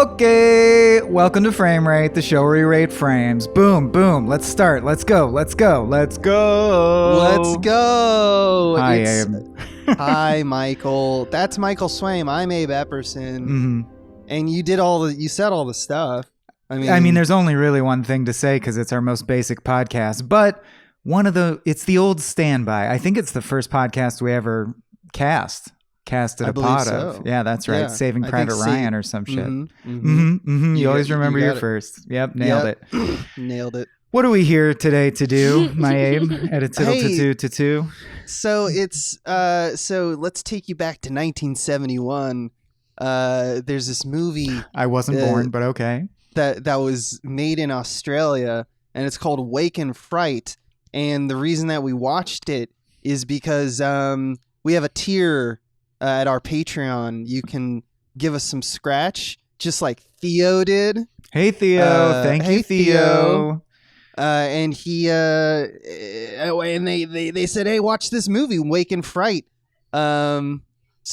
Okay, welcome to Frame Rate, the show where we rate frames. Boom, boom. Let's start. Let's go. Let's go. Let's go. Let's go. Hi, Abe. Hi, Michael. That's Michael Swaim. I'm Abe Epperson. Mm-hmm. And you said all the stuff. I mean, there's only really one thing to say because it's our most basic podcast, but it's the old standby. I think it's the first podcast we ever casted a pod of. Yeah, that's right. Yeah, Saving Private Ryan or some shit. You always remember your first. Yep, nailed it. Nailed it. What are we here today to do, my Abe? At a tittle to two. So it's so let's take you back to 1971. There's this movie. I wasn't born, but okay. That was made in Australia, and it's called Wake In Fright. And the reason that we watched it is because we have a tier at our Patreon. You can give us some scratch, just like Theo did. Hey Theo, thank you, Theo. And he and they said, hey, watch this movie, Wake In Fright. So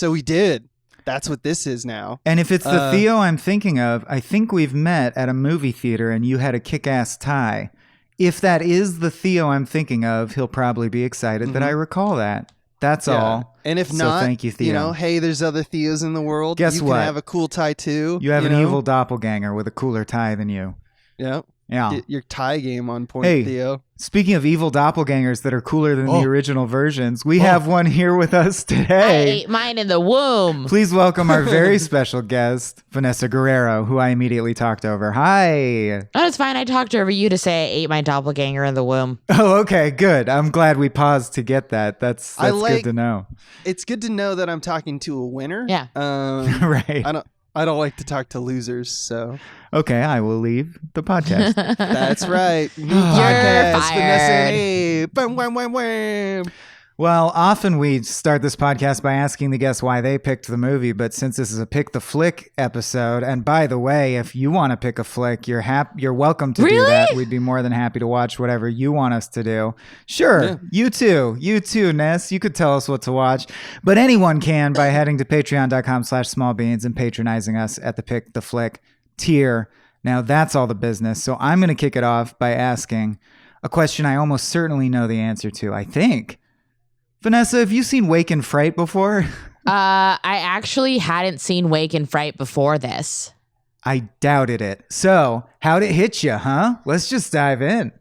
we did. That's what this is now. And if it's the Theo I'm thinking of, I think we've met at a movie theater and you had a kick-ass tie. If that is the Theo I'm thinking of, he'll probably be excited that I recall that. That's all. And if not, thank you, Theo. Hey, there's other Theos in the world. Guess what? You can have a cool tie too. You have an evil doppelganger with a cooler tie than you. Yeah. Yeah. Your tie game on point, hey, Theo. Speaking of evil doppelgangers that are cooler than the original versions, we have one here with us today. I ate mine in the womb. Please welcome our very special guest, Vanessa Guerrero, who I immediately talked over. Hi. Oh, it's fine. I talked over you to say I ate my doppelganger in the womb. Oh, okay, good. I'm glad we paused to get that. That's good to know. It's good to know that I'm talking to a winner. Yeah. Right. I don't like to talk to losers, so. Okay, I will leave the podcast. That's right. You're fired. Well, often we start this podcast by asking the guests why they picked the movie, but since this is a Pick the Flick episode, and by the way, if you want to pick a flick, you're welcome to do that. We'd be more than happy to watch whatever you want us to do. Sure, you too, Ness. You could tell us what to watch, but anyone can by heading to patreon.com/smallbeans and patronizing us at the Pick the Flick tier. Now that's all the business, so I'm going to kick it off by asking a question I almost certainly know the answer to, I think. Vanessa, have you seen Wake In Fright before? I actually hadn't seen Wake In Fright before this. I doubted it. So, how'd it hit you, huh? Let's just dive in.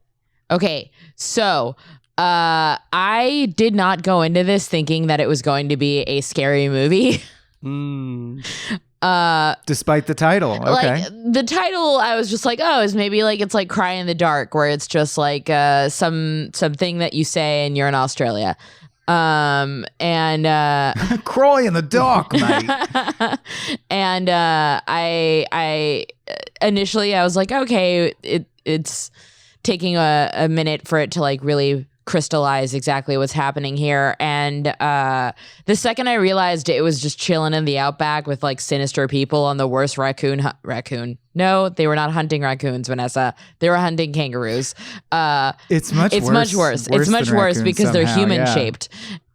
Okay, so I did not go into this thinking that it was going to be a scary movie. Despite the title, okay. Like the title, I was just like, oh, is maybe like it's like Cry in the Dark, where it's just like something that you say and you're in Australia. Cry in the dark, mate. And I initially I was like, okay, it's taking a minute for it to like really crystallize exactly what's happening here. And the second I realized it was just chilling in the outback with like sinister people on the worst raccoon. No, they were not hunting raccoons, Vanessa. They were hunting kangaroos. It's much worse. It's much worse because they're human shaped.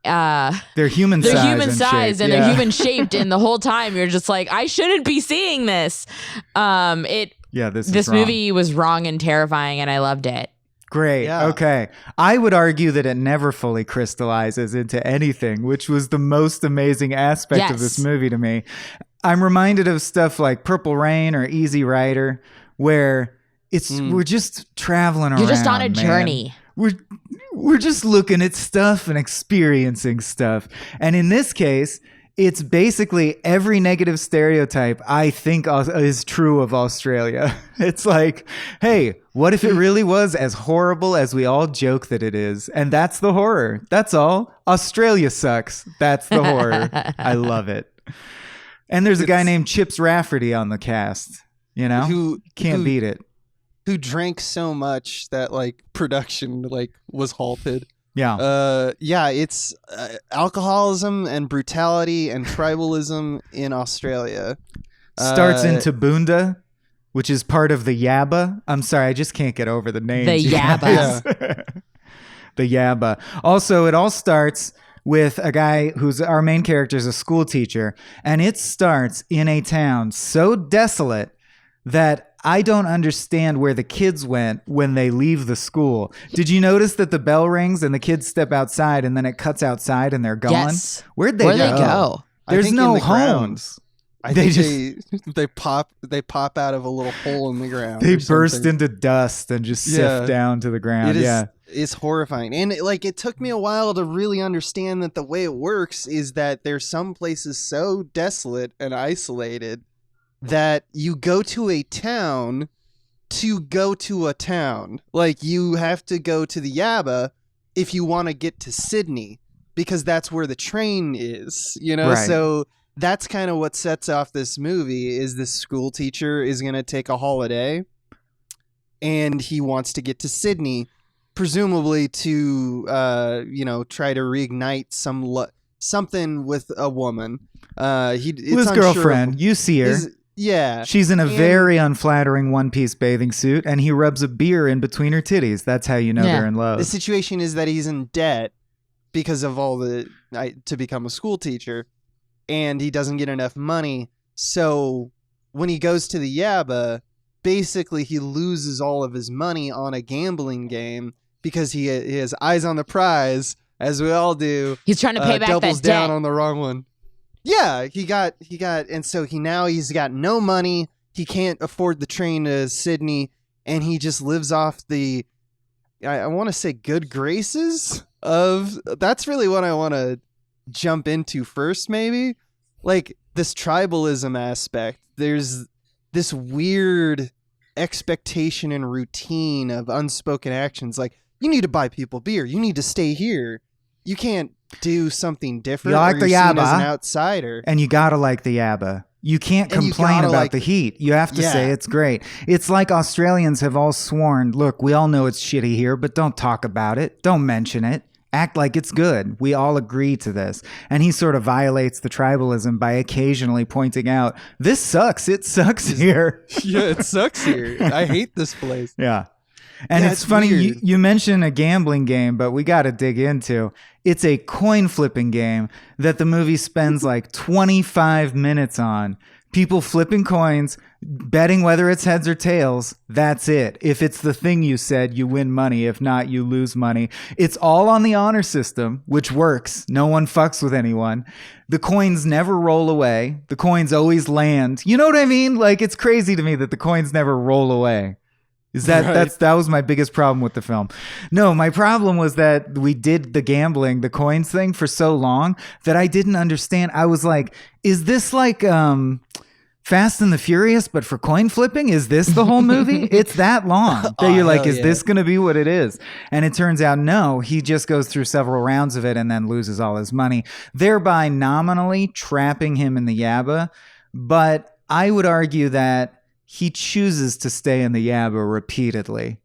They're human size and they're human shaped, and the whole time you're just like, I shouldn't be seeing this. This movie was wrong and terrifying, and I loved it. Great. Yeah. Okay. I would argue that it never fully crystallizes into anything, which was the most amazing aspect of this movie to me. I'm reminded of stuff like Purple Rain or Easy Rider, where we're just traveling around. You're just on a journey. We're just looking at stuff and experiencing stuff. And in this case, it's basically every negative stereotype I think is true of Australia. It's like, hey, what if it really was as horrible as we all joke that it is? And that's the horror. That's all. Australia sucks. That's the horror. I love it. And there's a guy named Chips Rafferty on the cast, who can't beat it. Who drank so much that like production like was halted. Yeah. It's alcoholism and brutality and tribalism in Australia. Starts in Tabunda, which is part of the Yabba. I'm sorry, I just can't get over the name. The Yabba. The Yabba. Also, it all starts with a guy who's our main character is a school teacher, and it starts in a town so desolate that I don't understand where the kids went when they leave the school. Did you notice that the bell rings and the kids step outside and then it cuts outside and they're gone? Yes. Where'd they Where'd go? they go? There's no homes. I think they pop out of a little hole in the ground. They burst into dust and just sift down to the ground. It's horrifying. And it took me a while to really understand that the way it works is that there's some places so desolate and isolated that you go to a town to go to a town. Like, you have to go to the Yaba if you want to get to Sydney, because that's where the train is, Right. So that's kind of what sets off this movie, is this school teacher is going to take a holiday and he wants to get to Sydney, presumably to, try to reignite something with a woman. His girlfriend. You see her. Yeah. She's in a very unflattering one-piece bathing suit, and he rubs a beer in between her titties. That's how you know they're in love. The situation is that he's in debt because of to become a school teacher, and he doesn't get enough money. So when he goes to the Yaba, basically he loses all of his money on a gambling game because he has eyes on the prize, as we all do. He's trying to pay back doubles that debt. down on the wrong one. Yeah, he got, and so he's got no money. He can't afford the train to Sydney, and he just lives off the, I want to say, good graces of. That's really what I want to jump into first, maybe. Like, this tribalism aspect. There's this weird expectation and routine of unspoken actions. Like, you need to buy people beer. You need to stay here. You can't do something different. You like the Yaba as an outsider, and you gotta like the Yaba. You can't complain about the heat. You have to say it's great. It's like Australians have all sworn, look, we all know it's shitty here, but don't talk about it. Don't mention it. Act like it's good. We all agree to this. And he sort of violates the tribalism by occasionally pointing out, this sucks. It sucks here. Yeah, it sucks here. I hate this place. Yeah. And it's funny, you mentioned a gambling game, but we got to dig into. It's a coin flipping game that the movie spends like 25 minutes on. People flipping coins, betting whether it's heads or tails. That's it. If it's the thing you said, you win money. If not, you lose money. It's all on the honor system, which works. No one fucks with anyone. The coins never roll away. The coins always land. You know what I mean? Like, it's crazy to me that the coins never roll away. That was my biggest problem with the film. No, my problem was that we did the gambling, the coins thing for so long that I didn't understand. I was like, is this like Fast and the Furious, but for coin flipping? Is this the whole movie? It's that long that you're like, is this going to be what it is? And it turns out, no, he just goes through several rounds of it and then loses all his money, thereby nominally trapping him in the Yaba. But I would argue that he chooses to stay in the Yaba repeatedly.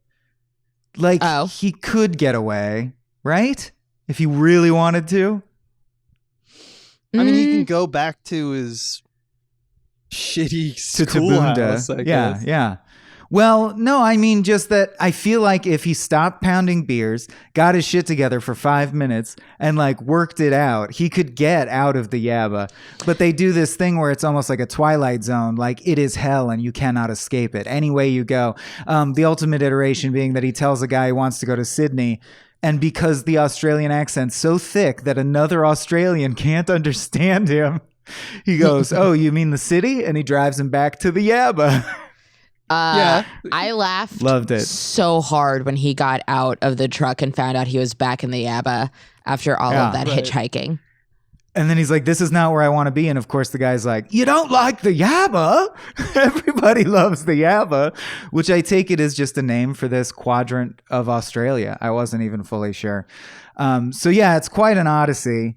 Like, he could get away, right? If he really wanted to. I mean, he can go back to his shitty schoolhouse, I guess. Yeah. Well, no, I mean just that I feel like if he stopped pounding beers, got his shit together for 5 minutes, and like worked it out, he could get out of the Yaba. But they do this thing where it's almost like a Twilight Zone, like it is hell and you cannot escape it. Any way you go. The ultimate iteration being that he tells a guy he wants to go to Sydney, and because the Australian accent's so thick that another Australian can't understand him, he goes, "Oh, you mean the city?" And he drives him back to the Yaba. I laughed so hard when he got out of the truck and found out he was back in the Yaba after all of that hitchhiking. And then he's like, this is not where I want to be. And of course the guy's like, you don't like the Yaba? Everybody loves the Yaba, which I take it is just a name for this quadrant of Australia. I wasn't even fully sure. So yeah, it's quite an odyssey.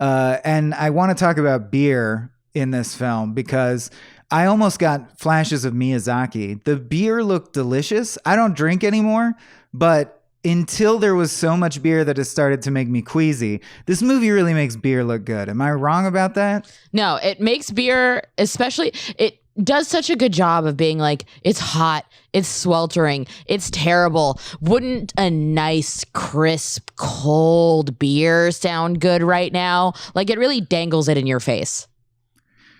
And I want to talk about beer in this film because I almost got flashes of Miyazaki. The beer looked delicious. I don't drink anymore, but until there was so much beer that it started to make me queasy, this movie really makes beer look good. Am I wrong about that? No, it makes beer, especially, it does such a good job of being like, it's hot, it's sweltering, it's terrible. Wouldn't a nice, crisp, cold beer sound good right now? Like, it really dangles it in your face.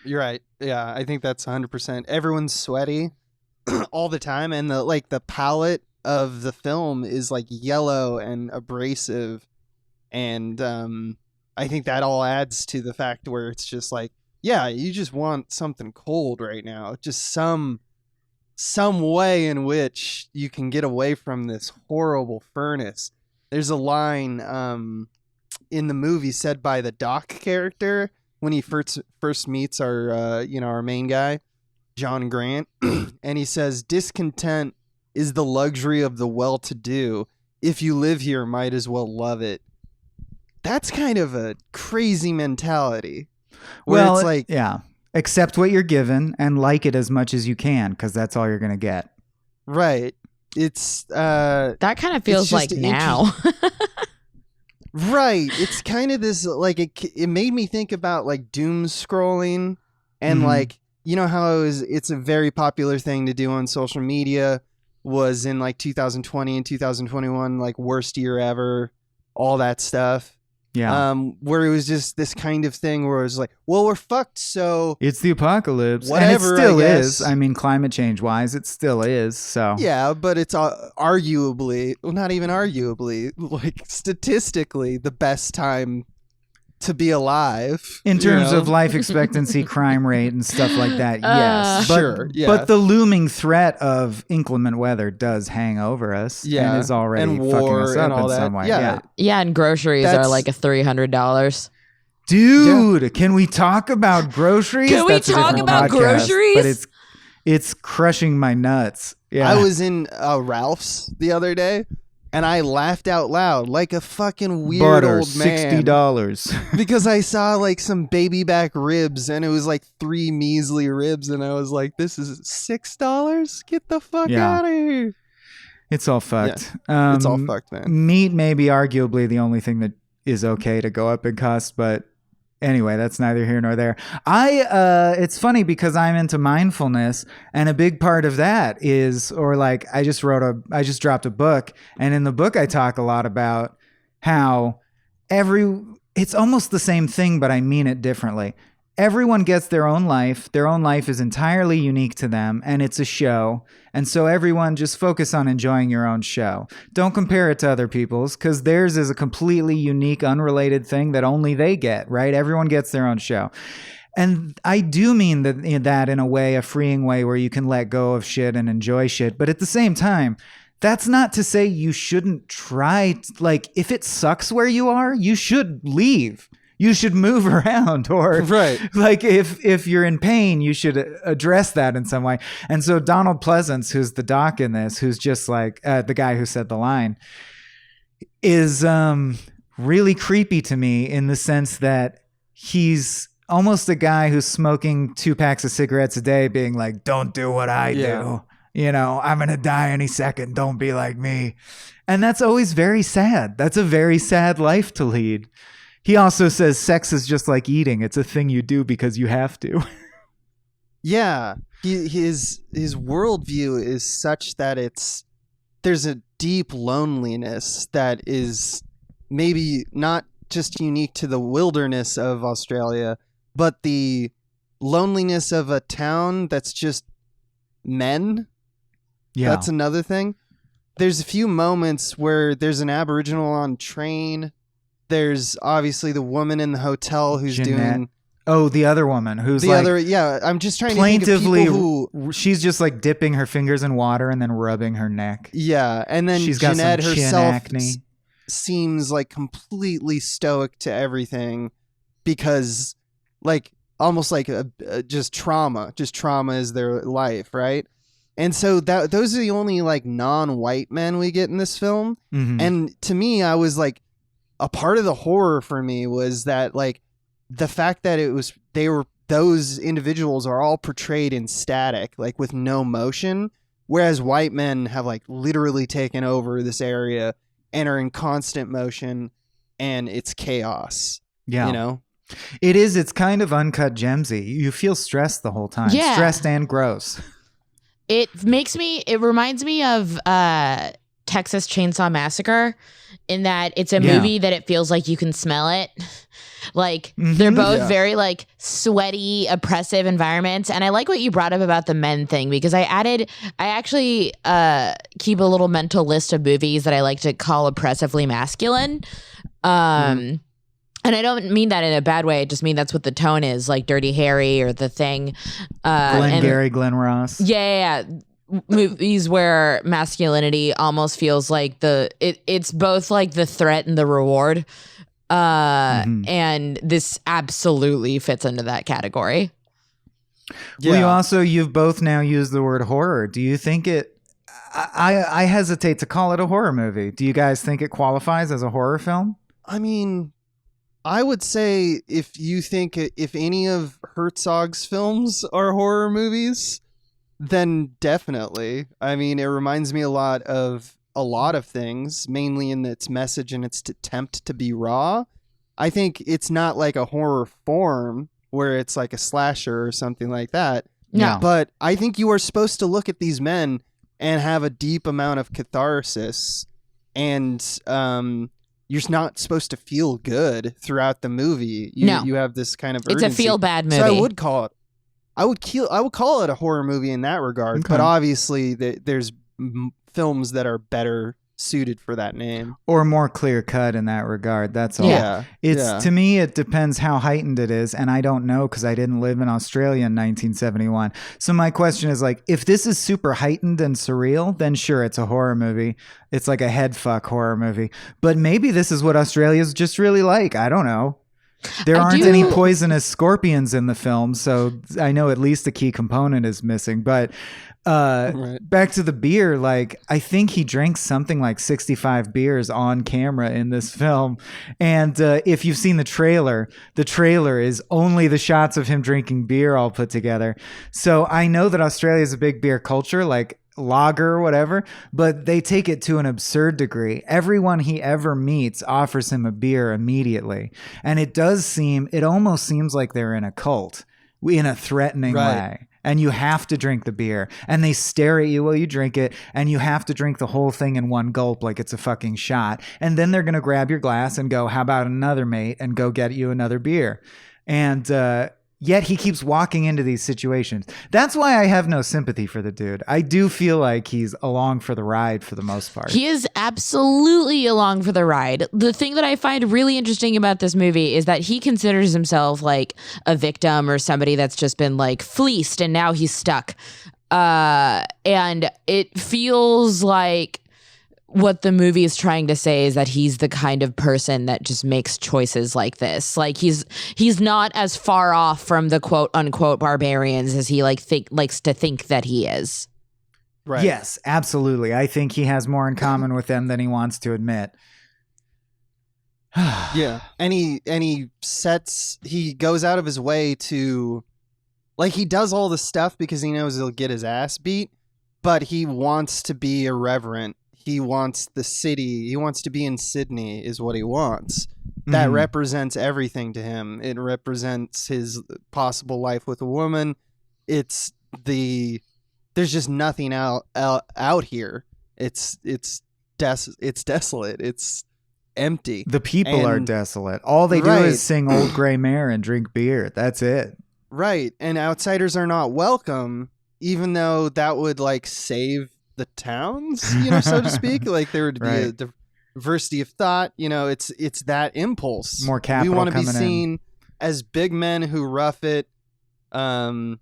You're right. Yeah, I think that's 100%. Everyone's sweaty. all the time, and the palette of the film is like yellow and abrasive, and I think that all adds to the fact where it's just like, yeah, you just want something cold right now, just some way in which you can get away from this horrible furnace. There's a line in the movie said by the Doc character when he first meets our main guy, John Grant, and he says, "Discontent is the luxury of the well-to-do. If you live here, might as well love it." That's kind of a crazy mentality. Well, it's like, yeah, accept what you're given and like it as much as you can, because that's all you're going to get. Right. It's that kind of feels like now. Right. It's kind of this, like, it made me think about like doom scrolling and like, you know how it's a very popular thing to do on social media, was in like 2020 and 2021, like worst year ever, all that stuff. Yeah. Where it was just this kind of thing where it was like, well, we're fucked, so it's the apocalypse. Whatever, and it still I guess. is. I mean, climate change wise, it still is. So yeah, but it's arguably, well, not even arguably, like statistically the best time to be alive in terms of life expectancy, crime rate, and stuff like that. Yes, but, sure. Yeah. But the looming threat of inclement weather does hang over us. Yeah, and is already and fucking war us and up all in some that. way. Yeah. Yeah, and groceries are like $300. Dude, can we talk about groceries? Can we That's a talk different about podcast, groceries? But it's crushing my nuts. Yeah, I was in Ralph's the other day, and I laughed out loud like a fucking weird butter, old man. $60. Because I saw like some baby back ribs, and it was like 3 measly ribs, and I was like, this is $6? Get the fuck out of here. It's all fucked. Yeah, it's all fucked, man. Meat may be arguably the only thing that is okay to go up in cost, but anyway, that's neither here nor there. It's funny because I'm into mindfulness, and a big part of that is, or like I just dropped a book, and in the book I talk a lot about how it's almost the same thing, but I mean it differently. Everyone gets their own life. Their own life is entirely unique to them, and it's a show. And so everyone just focus on enjoying your own show. Don't compare it to other people's, because theirs is a completely unique, unrelated thing that only they get, right? Everyone gets their own show. And I do mean that in a way, a freeing way where you can let go of shit and enjoy shit. But at the same time, that's not to say you shouldn't try. Like, if it sucks where you are, you should leave. You should move around, or right. Like if you're in pain, you should address that in some way. And so Donald Pleasance, who's the doc in this, who's just like the guy who said the line, is really creepy to me in the sense that he's almost a guy who's smoking 2 packs of cigarettes a day, being like, "Don't do what I do. You know, I'm gonna die any second. Don't be like me." And that's always very sad. That's a very sad life to lead. He also says sex is just like eating. It's a thing you do because you have to. Yeah. His worldview is such that there's a deep loneliness that is maybe not just unique to the wilderness of Australia, but the loneliness of a town that's just men. Yeah. That's another thing. There's a few moments where there's an Aboriginal on train. There's obviously the woman in the hotel who's Jeanette. doing... Oh, the other woman who's the like... other, yeah, I'm just trying to plaintively, think of people who... She's just like dipping her fingers in water and then rubbing her neck. Yeah, and then she's got Jeanette some chin herself acne. Seems like completely stoic to everything because, like, almost like just trauma. Just trauma is their life, right? And so those are the only, like, non-white men we get in this film. Mm-hmm. And to me, I was like... A part of the horror for me was that, like, the fact that those individuals are all portrayed in static, like with no motion, whereas white men have like literally taken over this area and are in constant motion, and it's chaos. Yeah. You know? It is. It's kind of uncut gemsy. You feel stressed the whole time. Yeah. Stressed and gross. It reminds me of Texas Chainsaw Massacre, in that it's a movie that it feels like you can smell it. Like they're both Yeah. very like sweaty, oppressive environments. And I like what you brought up about the men thing, because I actually keep a little mental list of movies that I like to call oppressively masculine. And I don't mean that in a bad way. I just mean that's what the tone is, like Dirty Harry or The Thing. Glengarry Glen Ross. Yeah. Movies where masculinity almost feels like it's both like the threat and the reward. And this absolutely fits into that category. Yeah. Well, you've both now used the word horror. Do you think I hesitate to call it a horror movie. Do you guys think it qualifies as a horror film? I mean, I would say if any of Herzog's films are horror movies, then definitely. I mean, it reminds me a lot of things, mainly in its message and its attempt to be raw. I think it's not like a horror form where it's like a slasher or something like that. No. But I think you are supposed to look at these men and have a deep amount of catharsis, and you're not supposed to feel good throughout the movie. You have this kind of urgency. It's a feel-bad movie. So I would call it. I would call it a horror movie in that regard. Okay. But obviously, there's films that are better suited for that name, or more clear cut in that regard. That's all. To me, it depends how heightened it is, and I don't know because I didn't live in Australia in 1971. So my question is, like, if this is super heightened and surreal, then sure, it's a horror movie. It's like a head fuck horror movie. But maybe this is what Australia's just really like. I don't know. There aren't any poisonous scorpions in the film, so I know at least a key component is missing. But back to the beer, like, I think he drinks something like 65 beers on camera in this film. And if you've seen the trailer is only the shots of him drinking beer all put together. So I know that Australia is a big beer culture, like lager or whatever, but they take it to an absurd degree. Everyone he ever meets offers him a beer immediately. And it almost seems like they're in a cult in a threatening way. And you have to drink the beer, and they stare at you while you drink it, and you have to drink the whole thing in one gulp like it's a fucking shot. And then they're going to grab your glass and go, how about another, mate, and go get you another beer. And yet he keeps walking into these situations. That's why I have no sympathy for the dude. I do feel like he's along for the ride for the most part. He is absolutely along for the ride. The thing that I find really interesting about this movie is that he considers himself like a victim or somebody that's just been like fleeced and now he's stuck. And it feels like what the movie is trying to say is that he's the kind of person that just makes choices like this. Like he's not as far off from the quote unquote barbarians as he likes to think that he is. Right. Yes, absolutely. I think he has more in common with them than he wants to admit. Yeah. And he goes out of his way to, like, he does all the stuff because he knows he'll get his ass beat, but he wants to be irreverent. He wants the city. He wants to be in Sydney is what he wants. That represents everything to him. It represents his possible life with a woman. There's just nothing out here. It's desolate. It's empty. The people are desolate. All they do is sing Old Grey Mare and drink beer. That's it. Right. And outsiders are not welcome, even though that would like save the towns, so to speak. Like there would be a diversity of thought. It's that impulse. More capital. We want to be coming seen as big men who rough it. And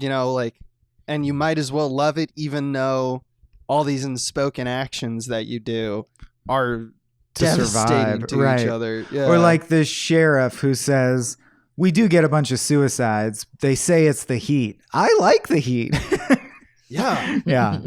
you might as well love it, even though all these unspoken actions that you do are to devastating survive to each other. Yeah. Or like this sheriff who says, "We do get a bunch of suicides. They say it's the heat. I like the heat." Yeah. Yeah.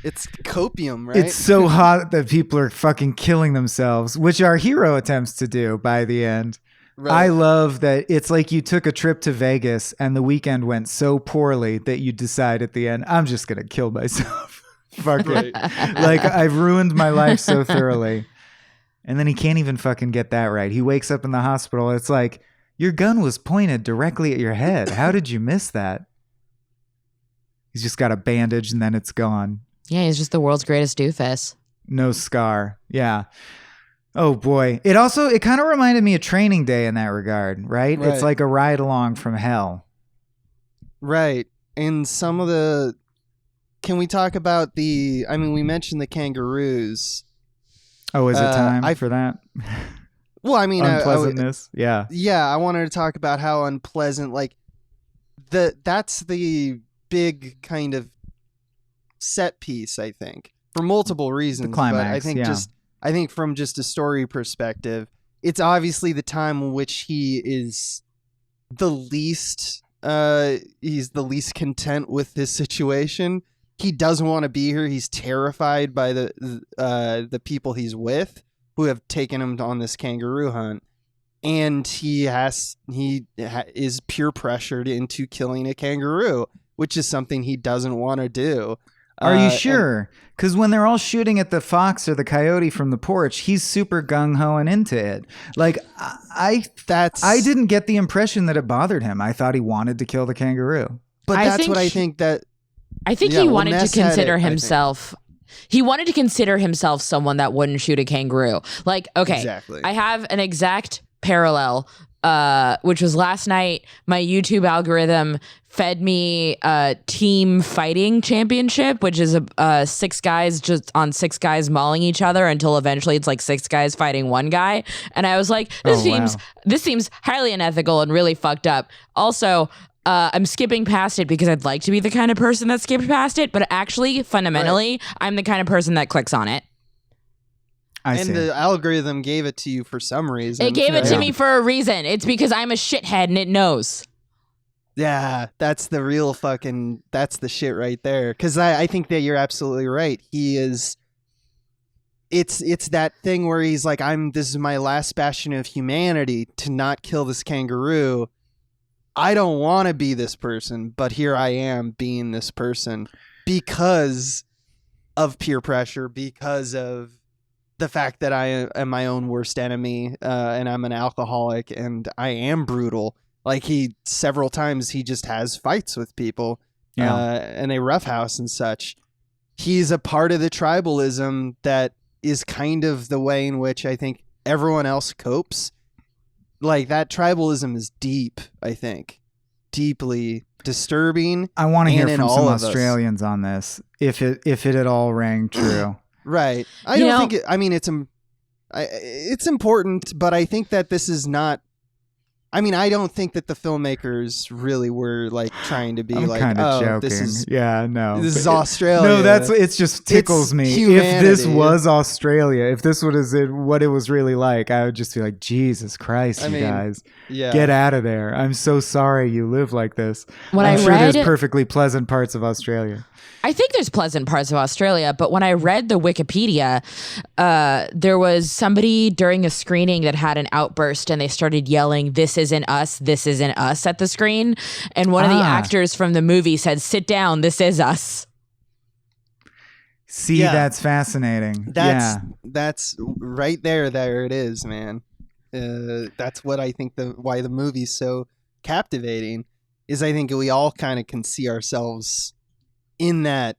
It's copium, right? It's so hot that people are fucking killing themselves, which our hero attempts to do by the end. Right. I love that it's like you took a trip to Vegas and the weekend went so poorly that you decide at the end, I'm just going to kill myself. Fuck it. Like, I've ruined my life so thoroughly. And then he can't even fucking get that right. He wakes up in the hospital. It's like, your gun was pointed directly at your head. How did you miss that? He's just got a bandage and then it's gone. Yeah, he's just the world's greatest doofus. No scar. Yeah. Oh boy. It kind of reminded me of Training Day in that regard, right? It's like a ride along from hell. Right. And can we talk about we mentioned the kangaroos. Oh, is it time for that? Well, I mean, unpleasantness. Yeah. Yeah, I wanted to talk about how unpleasant, that's the big kind of set piece, I think, for multiple reasons. The climax, but I think from just a story perspective, it's obviously the time in which he is the least content with his situation. He doesn't want to be here. He's terrified by the people he's with, who have taken him on this kangaroo hunt, and he is peer pressured into killing a kangaroo, which is something he doesn't want to do. Are you sure? Because when they're all shooting at the fox or the coyote from the porch, he's super gung-ho and into it. Like, I didn't get the impression that it bothered him. I thought he wanted to kill the kangaroo. But that's what I think that... I think he wanted to consider himself... He wanted to consider himself someone that wouldn't shoot a kangaroo. Like, okay, exactly. I have an exact parallel, which was last night. My YouTube algorithm fed me a team fighting championship, which is six guys six guys mauling each other until eventually it's like six guys fighting one guy. And I was like, this seems highly unethical and really fucked up. Also, I'm skipping past it because I'd like to be the kind of person that skipped past it, but actually, fundamentally, I'm the kind of person that clicks on it. The algorithm gave it to you for some reason. It gave it to me for a reason. It's because I'm a shithead and it knows. Yeah, that's the real that's the shit right there. Because I think that you're absolutely right. He is... It's that thing where he's like, this is my last bastion of humanity to not kill this kangaroo. I don't want to be this person, but here I am being this person because of peer pressure, because of the fact that I am my own worst enemy, and I'm an alcoholic, and I am brutal. Like, several times he just has fights with people, and they roughhouse and such. He's a part of the tribalism that is kind of the way in which I think everyone else copes. Like, that tribalism is deep, I think. Deeply disturbing. I want to hear from some Australians on this, if it at all rang true. Right. I don't think it's important, but I think that this is not... I don't think that the filmmakers really were like trying to be joking. This is Australia. No, it just tickles me. Humanity. If this was Australia, if this was what it was really like, I would just be like, Jesus Christ, guys, get out of there. I'm so sorry you live like this. I'm sure there's perfectly pleasant parts of Australia. I think there's pleasant parts of Australia, but when I read the Wikipedia, there was somebody during a screening that had an outburst and they started yelling, "This isn't us, this isn't us" at the screen. And one of the actors from the movie said, "Sit down, this is us." See, that's fascinating. That's right there. There it is, man. That's what I think why the movie's so captivating is I think we all kind of can see ourselves in that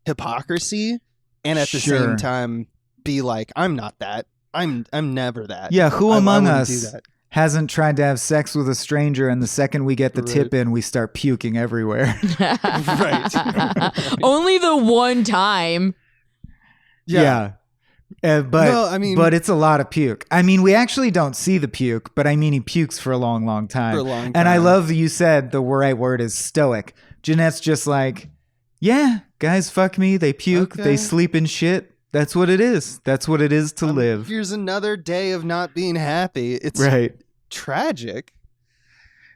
hypocrisy, and at the same time be like, I'm not that. I'm never that. Yeah, who among us hasn't tried to have sex with a stranger, and the second we get the tip in, we start puking everywhere? Right. Only the one time. Yeah. But it's a lot of puke. We actually don't see the puke, but he pukes for a long, long time. And I love that you said the right word is stoic. Jeanette's just like, yeah, guys fuck me, they puke, they sleep in shit. That's what it is. That's what it is to live. Here's another day of not being happy. It's tragic.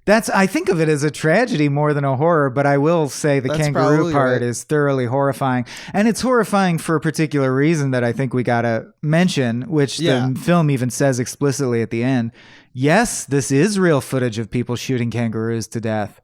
I think of it as a tragedy more than a horror, but I will say the kangaroo part is thoroughly horrifying. And it's horrifying for a particular reason that I think we gotta mention, which the film even says explicitly at the end. Yes, this is real footage of people shooting kangaroos to death.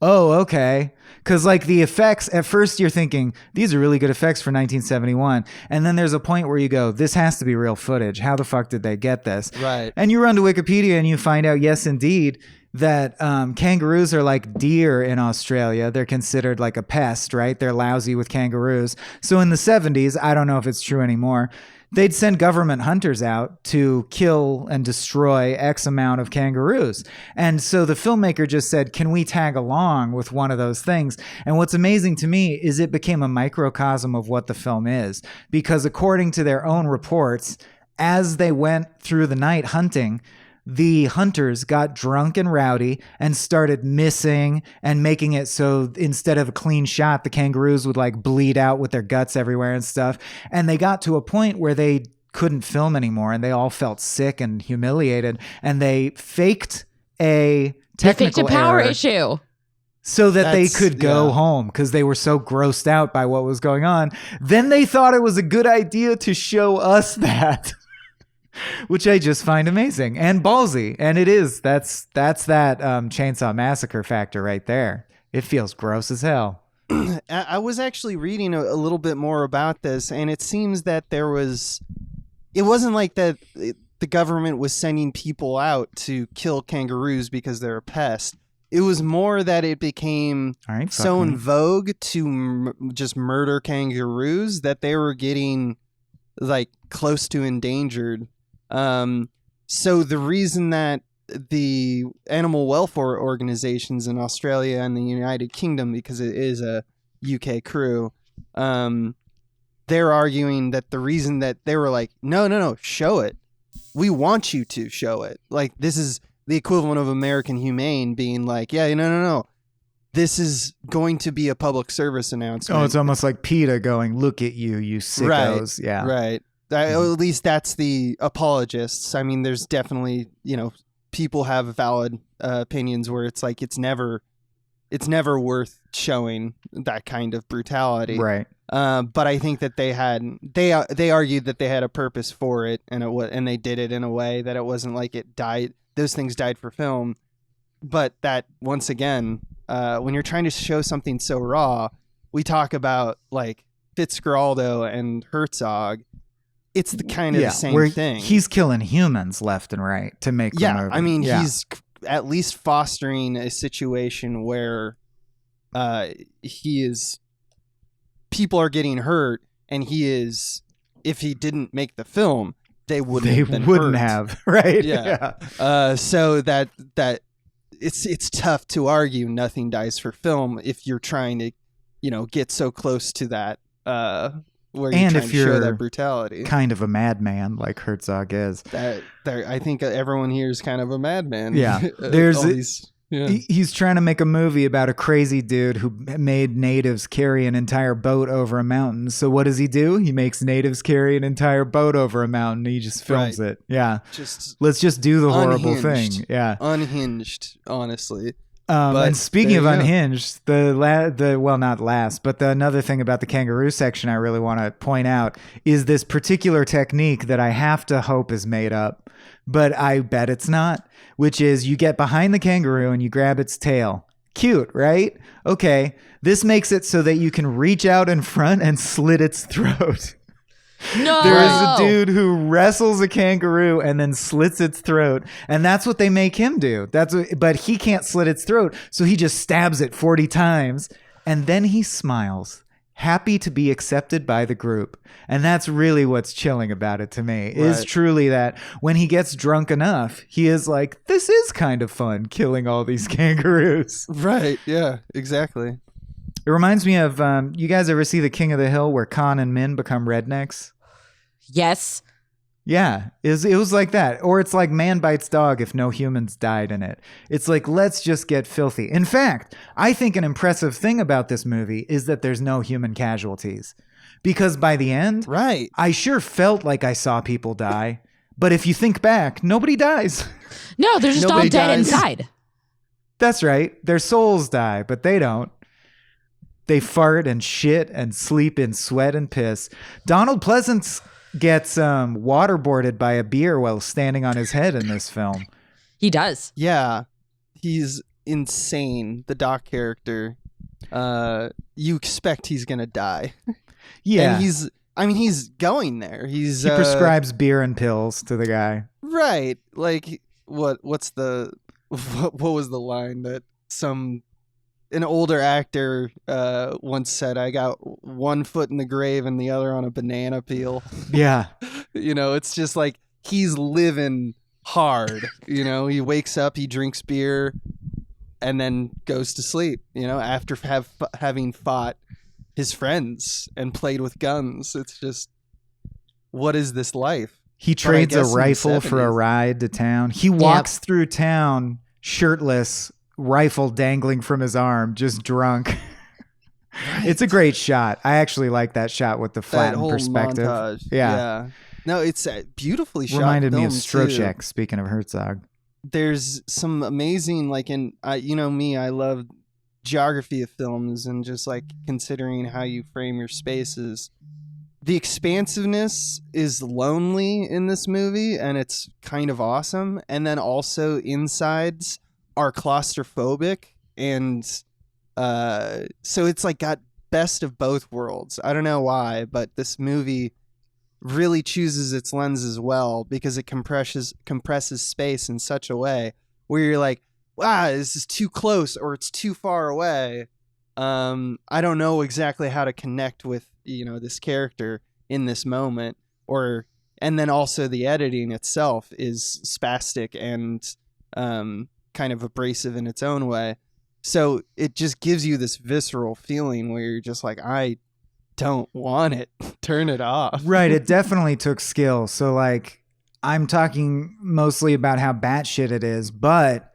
Oh, okay. Because the effects, at first you're thinking, these are really good effects for 1971. And then there's a point where you go, this has to be real footage. How the fuck did they get this? Right. And you run to Wikipedia and you find out, yes, indeed, that kangaroos are like deer in Australia. They're considered like a pest, right? They're lousy with kangaroos. So in the 70s, I don't know if it's true anymore, they'd send government hunters out to kill and destroy X amount of kangaroos. And so the filmmaker just said, can we tag along with one of those things? And what's amazing to me is it became a microcosm of what the film is, because according to their own reports, as they went through the night hunting, the hunters got drunk and rowdy and started missing and making it so instead of a clean shot, the kangaroos would like bleed out with their guts everywhere and stuff. And they got to a point where they couldn't film anymore and they all felt sick and humiliated, and they faked a technical power error issue so that they could go home because they were so grossed out by what was going on. Then they thought it was a good idea to show us that. Which I just find amazing and ballsy. And it is. That's that Chainsaw Massacre factor right there. It feels gross as hell. I was actually reading a little bit more about this, and it seems that it wasn't like that the government was sending people out to kill kangaroos because they're a pest. It was more that it became so in vogue to just murder kangaroos that they were getting like close to endangered. So the reason that the animal welfare organizations in Australia and the United Kingdom, because it is a UK crew, they're arguing that the reason that they were like, no, show it. We want you to show it. Like, this is the equivalent of American Humane being like, yeah, no. This is going to be a public service announcement. Oh, it's almost like PETA going, look at you sickos. Right, yeah. Right. At least that's the apologists. I mean, there's definitely, people have valid opinions where it's like it's never worth showing that kind of brutality. Right. But I think that they argued that they had a purpose for it, and they did it in a way that it wasn't like it died. Those things died for film, but that once again, when you're trying to show something so raw, we talk about like Fitzcarraldo and Herzog. It's the kind of the same thing. He's killing humans left and right to make the movie. I mean, he's at least fostering a situation where people are getting hurt, and if he didn't make the film, they wouldn't have, right? Yeah. So that it's tough to argue nothing dies for film if you're trying to, get so close to that. Where you're trying to show that brutality. Kind of a madman like Herzog is. I think everyone here is kind of a madman. Yeah. He's trying to make a movie about a crazy dude who made natives carry an entire boat over a mountain. So what does he do? He makes natives carry an entire boat over a mountain. And he just films it. Yeah. Let's just do the horrible thing. Yeah. Unhinged, honestly. And speaking of unhinged, not last, but another thing about the kangaroo section I really want to point out is this particular technique that I have to hope is made up, but I bet it's not, which is you get behind the kangaroo and you grab its tail. Cute, right? Okay. This makes it so that you can reach out in front and slit its throat. No. There is a dude who wrestles a kangaroo and then slits its throat, and that's what they make him do. But he can't slit its throat, so he just stabs it 40 times, and then he smiles, happy to be accepted by the group. And that's really what's chilling about it to me, is truly that when he gets drunk enough, he is like, this is kind of fun, killing all these kangaroos. Right, yeah, exactly. It reminds me of, you guys ever see The King of the Hill where Khan and Min become rednecks? Yes. Yeah, it was like that. Or it's like Man Bites Dog if no humans died in it. It's like, let's just get filthy. In fact, I think an impressive thing about this movie is that there's no human casualties. Because by the end, I sure felt like I saw people die. But if you think back, nobody dies. No, they're just all dead inside. That's right. Their souls die, but they don't. They fart and shit and sleep in sweat and piss. Donald Pleasance gets waterboarded by a beer while standing on his head in this film. He does. Yeah. He's insane, the Doc character. You expect he's going to die. Yeah. And he's going there. He prescribes beer and pills to the guy. Right. Like, what was the line that some an older actor once said, I got one foot in the grave and the other on a banana peel. Yeah. It's just like he's living hard. He wakes up, he drinks beer, and then goes to sleep, after having fought his friends and played with guns. It's just, what is this life? He trades a rifle for a ride to town. He walks through town shirtless, rifle dangling from his arm, just drunk. Right. It's a great shot. I actually like that shot with the flattened perspective. Montage. Yeah. No, it's beautifully shot. Reminded me of Strocek, speaking of Herzog. There's some amazing, like in, me, I love geography of films and just like considering how you frame your spaces. The expansiveness is lonely in this movie, and it's kind of awesome. And then also insides are claustrophobic, and so it's like got best of both worlds. I don't know why, but this movie really chooses its lenses well, because it compresses space in such a way where you're like, wow, this is too close or it's too far away. I don't know exactly how to connect with this character in this moment, and then also the editing itself is spastic and kind of abrasive in its own way. So it just gives you this visceral feeling where you're just like, I don't want it. Turn it off. Right. It definitely took skill. So like, I'm talking mostly about how batshit it is, but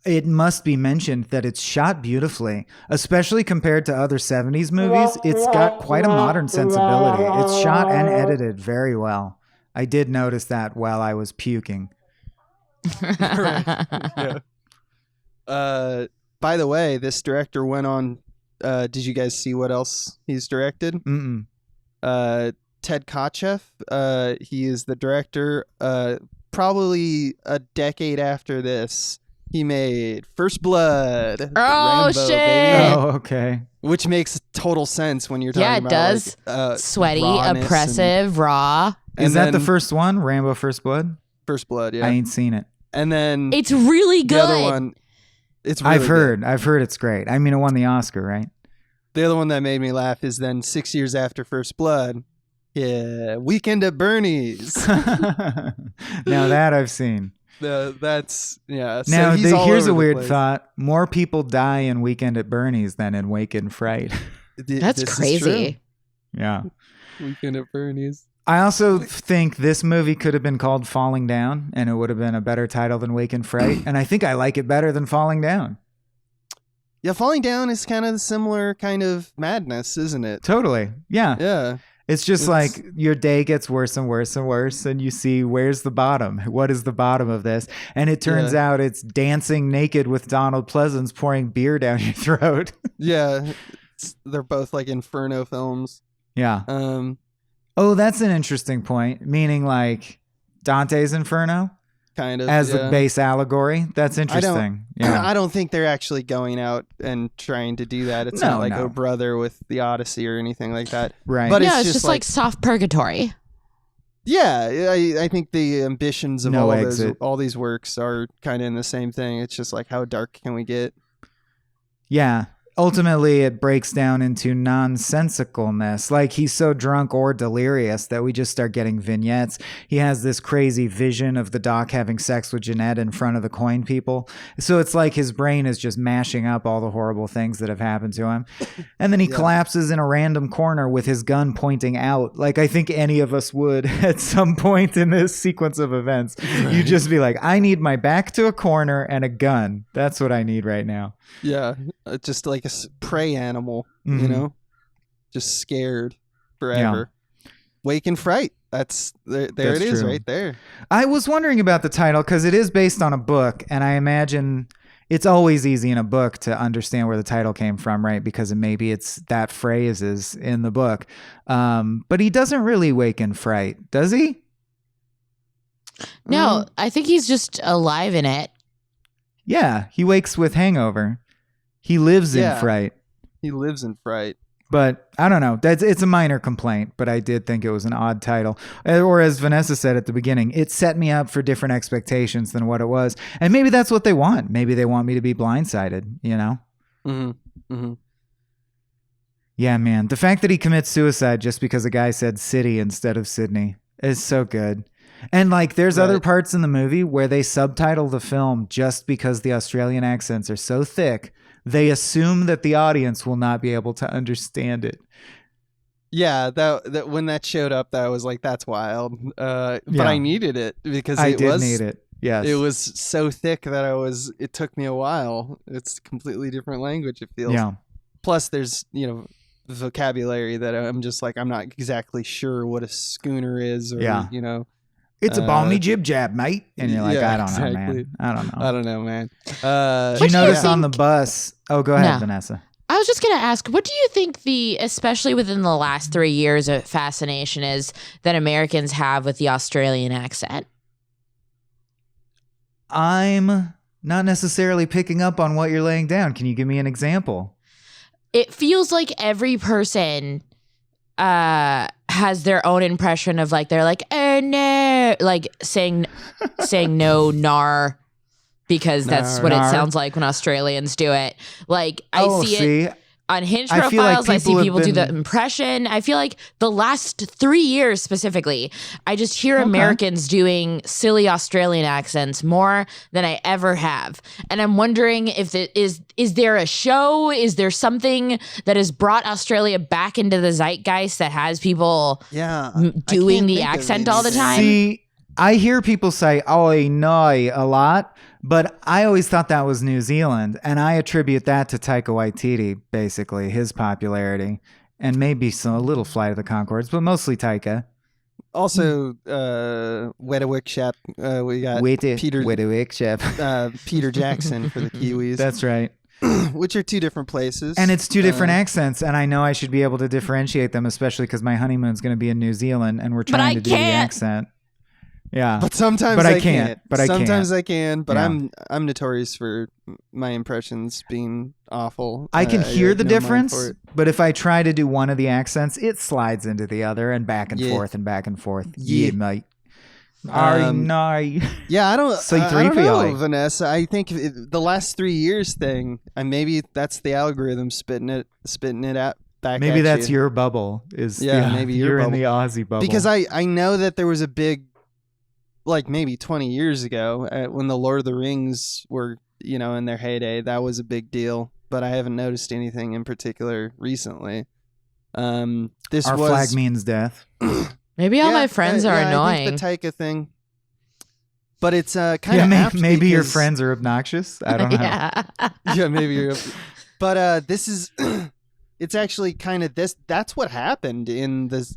it must be mentioned that it's shot beautifully, especially compared to other 70s movies. It's got quite a modern sensibility. It's shot and edited very well. I did notice that while I was puking. Yeah. By the way, this director went on, did you guys see what else he's directed? Mm-mm. Ted Kotcheff. He is the director. Probably a decade after this, he made First Blood. Oh, Rambo, shit. baby. Oh, okay. Which makes total sense when you're talking about. Yeah, it does. Like, sweaty, oppressive, raw. Is that the first one? Rambo First Blood? First Blood, yeah. I ain't seen it. And then it's really good. The other one, it's really I've heard it's great. I mean, it won the Oscar, right? The other one that made me laugh is then 6 years after First Blood. Yeah, Weekend at Bernie's. Now that I've seen. That's, yeah. So Now, here's a weird place. thought. More people die in Weekend at Bernie's than in Wake In Fright. That's crazy. Yeah. Weekend at Bernie's. I also think this movie could have been called Falling Down, and it would have been a better title than Wake In Fright. And I think I like it better than Falling Down. Yeah, Falling Down is kind of the similar kind of madness, isn't it? Totally. Yeah. Yeah. It's like your day gets worse and worse and worse, and you see where's the bottom? What is the bottom of this? And it turns out it's dancing naked with Donald Pleasance pouring beer down your throat. Yeah. They're both like Inferno films. Yeah. Oh, that's an interesting point. Meaning like Dante's Inferno? Kind of. As the base allegory? That's interesting. I don't think they're actually going out and trying to do that. It's not like Oh Brother with the Odyssey or anything like that. Right. But it's just like soft purgatory. Yeah, I think the ambitions of all these works are kind of in the same thing. It's just like, how dark can we get? Yeah. Ultimately, it breaks down into nonsensicalness. Like he's so drunk or delirious that we just start getting vignettes. He has this crazy vision of the doc having sex with Jeanette in front of the coin people. So it's like his brain is just mashing up all the horrible things that have happened to him. And then he collapses in a random corner with his gun pointing out. Like I think any of us would at some point in this sequence of events. Right. You'd just be like, I need my back to a corner and a gun. That's what I need right now. Yeah, just like a prey animal, just scared forever. Yeah. Wake in Fright. That's it is true. Right there. I was wondering about the title because it is based on a book, and I imagine it's always easy in a book to understand where the title came from, right? Because maybe it's that phrase is in the book. But he doesn't really wake in fright, does he? No, I think he's just alive in it. Yeah, he wakes with hangover. He lives in fright. He lives in fright. But I don't know. It's a minor complaint, but I did think it was an odd title. Or as Vanessa said at the beginning, it set me up for different expectations than what it was. And maybe that's what they want. Maybe they want me to be blindsided, Mm-hmm. Mm-hmm. Yeah, man. The fact that he commits suicide just because a guy said city instead of Sydney is so good. And like there's other parts in the movie where they subtitle the film just because the Australian accents are so thick, they assume that the audience will not be able to understand it. Yeah, that when that showed up, that was like, that's wild. But I needed it because I did need it. Yes. It was so thick that it took me a while. It's a completely different language, it feels. Yeah. Plus there's, vocabulary that I'm just like, I'm not exactly sure what a schooner is, or, It's a balmy jib jab, mate. And you're like, yeah, I don't know, man. I don't know, man. Did you notice on the bus? Oh, go ahead, Vanessa. I was just going to ask, what do you think especially within the last 3 years, of fascination is that Americans have with the Australian accent? I'm not necessarily picking up on what you're laying down. Can you give me an example? It feels like every person has their own impression of like, they're like, oh no, like saying no, nar, because that's what it sounds like when Australians do it. Like I see it on Hinge profiles. I see people do the impression. I feel like the last 3 years specifically, I just hear Americans doing silly Australian accents more than I ever have. And I'm wondering if is there a show? Is there something that has brought Australia back into the zeitgeist that has people doing the accent all the time? See, I hear people say "oi no" a lot, but I always thought that was New Zealand, and I attribute that to Taika Waititi, basically his popularity, and maybe a little Flight of the Conchords, but mostly Taika. Also, Wedewick-Shep, we got Peter Jackson for the Kiwis. That's right. Which are two different places. And it's two different accents, and I know I should be able to differentiate them, especially because my honeymoon's going to be in New Zealand, and we're trying to do the accent. Yeah, but sometimes I can't. Sometimes I can. But I'm notorious for my impressions being awful. I can hear the difference, but if I try to do one of the accents, it slides into the other and back and forth and back and forth. Yeah, mate. Yeah, I don't know, Vanessa. I think the last 3 years thing, and maybe that's the algorithm spitting it out back. Maybe at that's you. your bubble. Maybe you're bubble. in the Aussie bubble. Because I know that there was a big, like maybe 20 years ago, when the Lord of the Rings were, in their heyday, that was a big deal. But I haven't noticed anything in particular recently. Our flag means death. Maybe all my friends are annoying. I think the Taika thing. But it's kind of maybe your friends are obnoxious. I don't know. Yeah, maybe you're. But this is. It's actually kind of this. That's what happened in the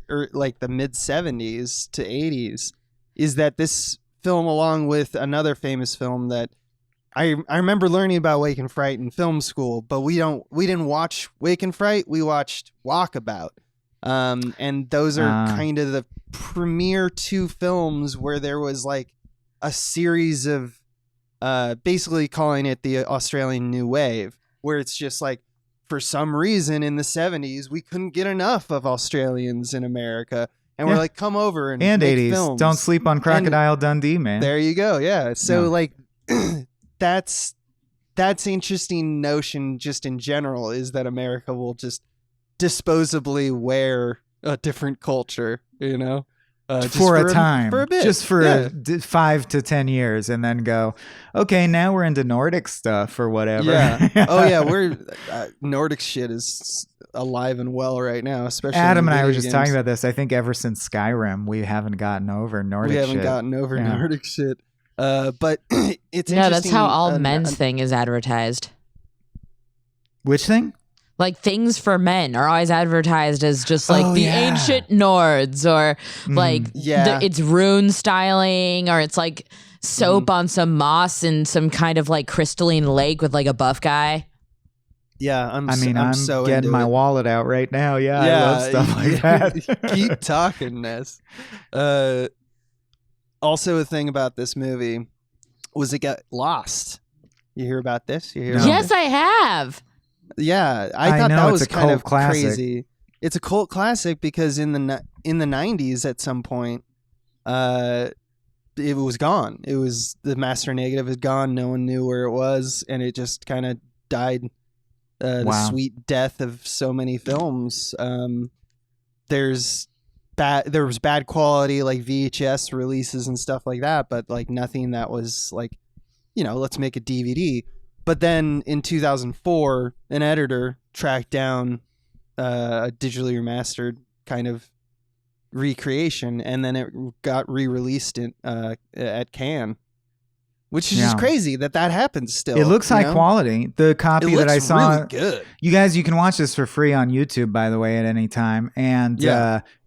mid 70s to 80s. Is that this film, along with another famous film that I remember learning about Wake In Fright in film school, but we didn't watch Wake In Fright. We watched Walkabout, and those are kind of the premier two films where there was like a series of, basically calling it the Australian New Wave, where it's just like, for some reason in the 70s we couldn't get enough of Australians in America. And we're like, come over and make 80s films. Don't sleep on Crocodile Dundee, man. There you go. Yeah. So like, that's interesting notion just in general, is that America will just disposably wear a different culture, for a time, for a bit, just for 5 to 10 years, and then go, okay, now we're into Nordic stuff or whatever. Yeah. Oh yeah, we're Nordic shit is alive and well right now, especially Adam and I were just talking about this. I think ever since Skyrim, we haven't gotten over Nordic shit. Nordic shit. But it's interesting. That's how all men's thing is advertised. Which thing? Like things for men are always advertised as just like ancient Nords, or like it's rune styling, or it's like soap on some moss in some kind of like crystalline lake with like a buff guy. Yeah, I'm so getting my wallet out right now. Yeah, I love stuff like that. Keep talking, Ness. Also, a thing about this movie was it got lost. You hear about this? Yes, I have. Yeah, I thought that was kind of crazy. It's a cult classic because in the 90s at some point, it was gone. It was the master negative had gone. No one knew where it was, and it just kind of died the sweet death of so many films. There was bad quality like VHS releases and stuff like that, but like nothing that was like, let's make a DVD. But then in 2004, an editor tracked down a digitally remastered kind of recreation, and then it got re-released at Cannes, which is just crazy that happens still. It looks high quality. The copy that I saw, really good. You guys, you can watch this for free on YouTube, by the way, at any time, and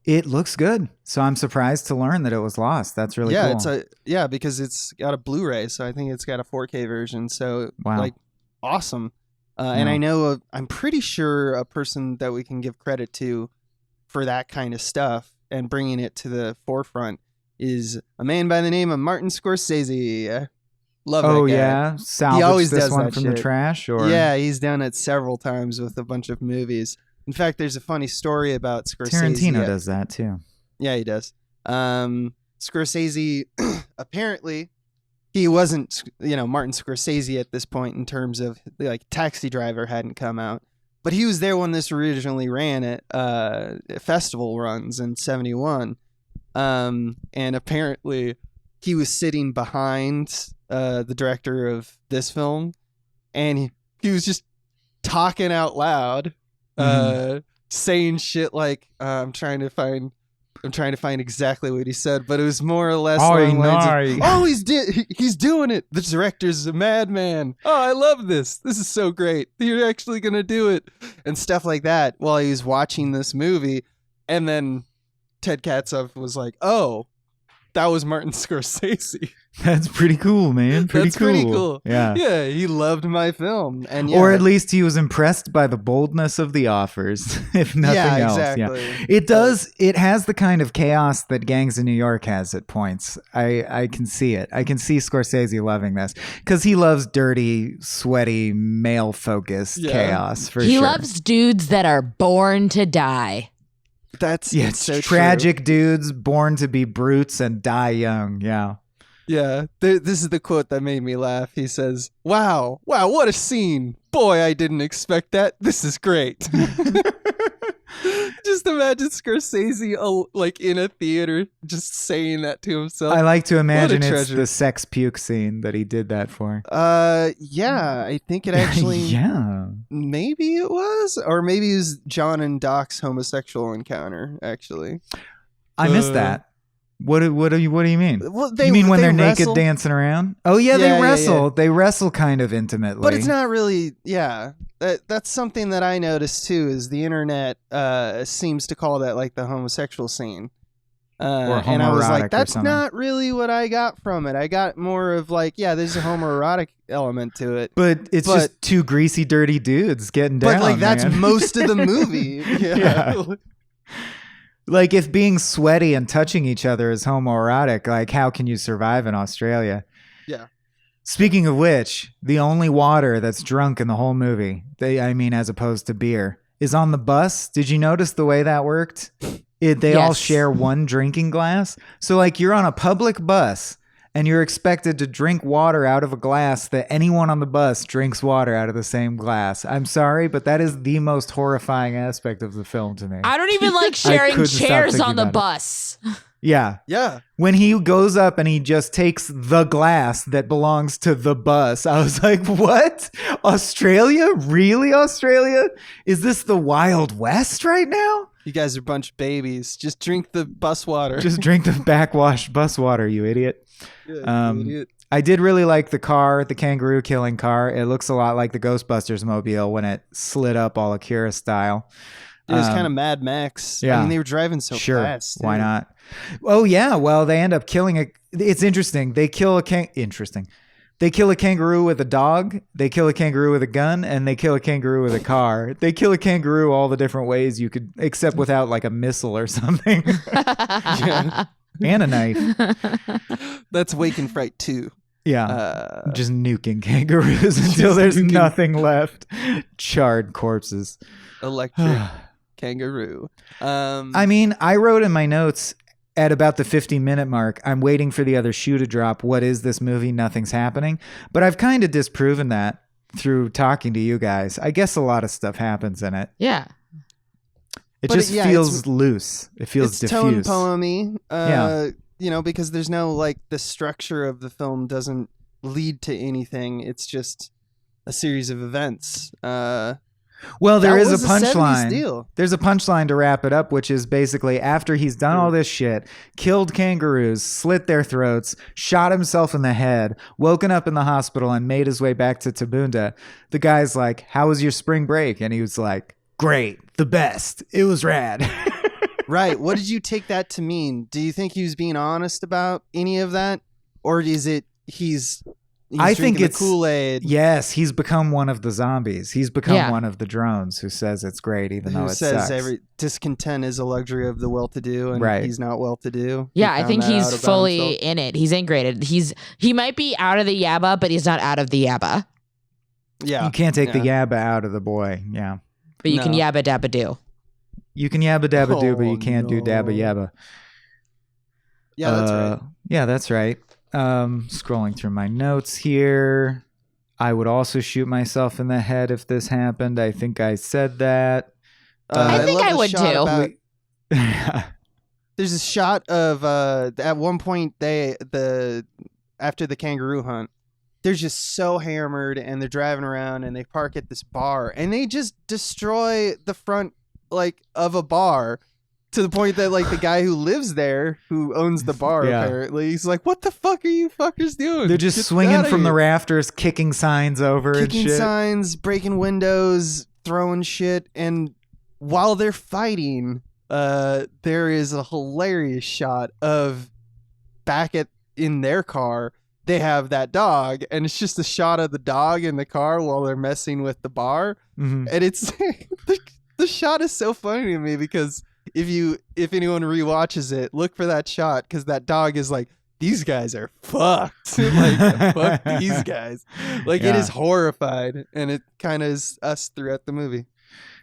it looks good. So I'm surprised to learn that it was lost. That's really cool. Because it's got a Blu-ray, so I think it's got a 4K version. So like awesome. And I know I'm pretty sure a person that we can give credit to for that kind of stuff and bringing it to the forefront is a man by the name of Martin Scorsese. Love that guy. Oh yeah, salvaged always this does one that from shit. the trash, or Yeah, he's done it several times with a bunch of movies. In fact, there's a funny story about Scorsese. Tarantino does that too. Yeah, he does. Scorsese, apparently, he wasn't, Martin Scorsese at this point in terms of like Taxi Driver hadn't come out, but he was there when this originally ran at festival runs in '71, and apparently he was sitting behind the director of this film, and he was just talking out loud, saying shit like, I'm trying to find exactly what he said, but it was more or less along lines of, oh, he's doing it. The director's a madman. Oh, I love this. This is so great. You're actually going to do it. And stuff like that while he was watching this movie. And then Ted Katzhoff was like, oh, that was Martin Scorsese. That's pretty cool, man. Pretty cool. Yeah. Yeah, he loved my film. And or at least he was impressed by the boldness of the offers, if nothing else. Exactly. Yeah, it has the kind of chaos that Gangs of New York has at points. I can see it. I can see Scorsese loving this because he loves dirty, sweaty, male-focused chaos, for sure. He loves dudes that are born to die. It's so tragic true. Dudes born to be brutes and die young. Yeah. Yeah, this is the quote that made me laugh. He says, wow, what a scene. Boy, I didn't expect that. This is great. Just imagine Scorsese like in a theater just saying that to himself. I like to imagine it's the sex puke scene that he did that for. Yeah, I think it actually maybe it was, or maybe it was John and Doc's homosexual encounter, actually. I missed that. What do you mean? Well, you mean when they're wrestle? Naked dancing around? Oh yeah, they wrestle. Yeah. They wrestle kind of intimately. But it's not really. Yeah, that's something that I noticed too. Is the internet seems to call that like the homosexual scene. And I was like, that's not really what I got from it. I got more of like, there's a homoerotic element to it. But it's just two greasy, dirty dudes getting down. But like that's most of the movie. Yeah. Like, if being sweaty and touching each other is homoerotic, like, how can you survive in Australia? Yeah. Speaking of which, the only water that's drunk in the whole movie, as opposed to beer, is on the bus. Did you notice the way that worked? They all share one drinking glass. So, like, you're on a public bus, and you're expected to drink water out of a glass that anyone on the bus drinks water out of the same glass. I'm sorry, but that is the most horrifying aspect of the film to me. I don't even like sharing chairs on the bus. Yeah. Yeah. When he goes up and he just takes the glass that belongs to the bus, I was like, what? Australia? Really, Australia? Is this the Wild West right now? You guys are a bunch of babies. Just drink the bus water. Just drink the backwash bus water, you idiot. I did really like the car, the kangaroo killing car. It looks a lot like the Ghostbusters mobile when it slid up all Akira style. It was kind of Mad Max. Yeah. I mean, they were driving so fast. Why not? Oh yeah. Well, they end up killing it's interesting. They kill a They kill a kangaroo with a dog. They kill a kangaroo with a gun, and they kill a kangaroo with a car. They kill a kangaroo all the different ways you could, except without like a missile or something. And a knife. That's Wake In Fright 2. Yeah. Just nuking kangaroos until there's nothing left. Charred corpses. Electric kangaroo. I wrote in my notes at about the 50-minute mark, I'm waiting for the other shoe to drop. What is this movie? Nothing's happening. But I've kind of disproven that. through talking to you guys. I guess a lot of stuff happens in it. Yeah. It just feels loose. It feels it's diffuse. Tone poemy. Yeah. You know, because there's no like the structure of the film doesn't lead to anything. It's just a series of events. Well, there is was a 70s punchline. deal. There's a punchline to wrap it up, which is basically after he's done all this shit, killed kangaroos, slit their throats, shot himself in the head, woken up in the hospital, and made his way back to Tabunda. The guy's like, "How was your spring break?" And he was like, "Great, the best. It was rad." Right. What did you take that to mean? Do you think he was being honest about any of that, or is it he's I think it's Kool-Aid? Yes, he's become one of the zombies. He's become one of the drones who says it's great, even though it sucks. Every discontent is a luxury of the well-to-do, and he's not well-to-do. Yeah, I think he's fully in it. He's integrated. He might be out of the yabba, but he's not out of the yabba. Yeah, you can't take the yabba out of the boy. Yeah, but you can yabba dabba do. You can yabba dabba do, but you can't do dabba yabba. Yeah, that's right. Yeah, that's right. Scrolling through my notes here. I would also shoot myself in the head if this happened. I think I said that. I think I would too. There's a shot of at one point after the kangaroo hunt, they're just so hammered and they're driving around and they park at this bar and they just destroy the front of a bar. To the point that the guy who lives there, who owns the bar, apparently, he's like, "What the fuck are you fuckers doing?" They're just swinging from the rafters, kicking signs over and shit. Kicking signs, breaking windows, throwing shit. And while they're fighting, there is a hilarious shot of back in their car. They have that dog, and it's just a shot of the dog in the car while they're messing with the bar. Mm-hmm. And it's the shot is so funny to me because if anyone rewatches it, look for that shot because that dog is like, these guys are fucked. Fuck these guys. It is horrified, and it kind of is us throughout the movie.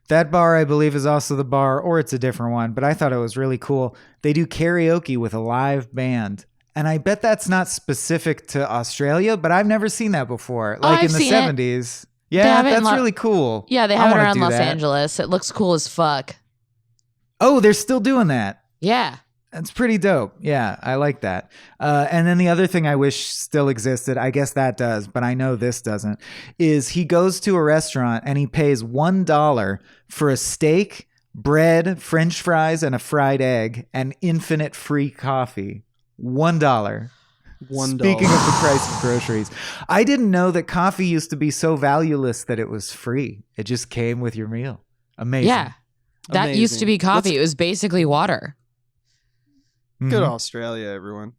That bar, I believe, is also the bar, or it's a different one, but I thought it was really cool. They do karaoke with a live band. And I bet that's not specific to Australia, but I've never seen that before. In the 70s. Yeah, that's really cool. Yeah, they have it around Los Angeles. It looks cool as fuck. Oh, they're still doing that. Yeah. That's pretty dope. Yeah, I like that. And then the other thing I wish still existed, I guess that does, but I know this doesn't, is he goes to a restaurant and he pays $1 for a steak, bread, French fries, and a fried egg, and infinite free coffee. $1. Speaking of the price of groceries, I didn't know that coffee used to be so valueless that it was free. It just came with your meal. Amazing. Yeah. That used to be coffee. It was basically water. Good Australia, everyone.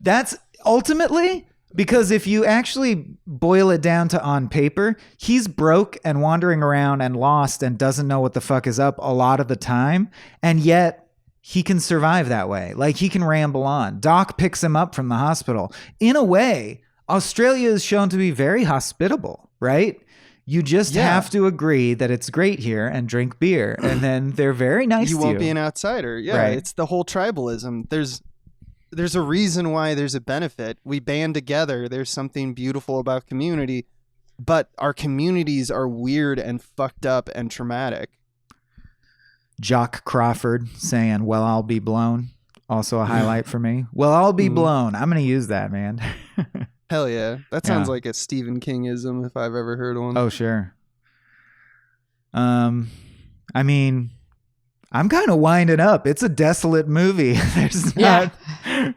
That's ultimately because if you actually boil it down to on paper, he's broke and wandering around and lost and doesn't know what the fuck is up a lot of the time. And yet he can survive that way. He can ramble on. Doc picks him up from the hospital. In a way, Australia is shown to be very hospitable, right? You just have to agree that it's great here and drink beer, and then they're very nice to you. You won't be an outsider. Yeah, right. It's the whole tribalism. There's a reason why there's a benefit. We band together. There's something beautiful about community, but our communities are weird and fucked up and traumatic. Jock Crawford saying, "Well, I'll be blown." Also a highlight for me. Well, I'll be blown. I'm going to use that, man. Hell yeah. That sounds like a Stephen King-ism if I've ever heard one. Oh, sure. I mean, I'm kind of winding up. It's a desolate movie. There's not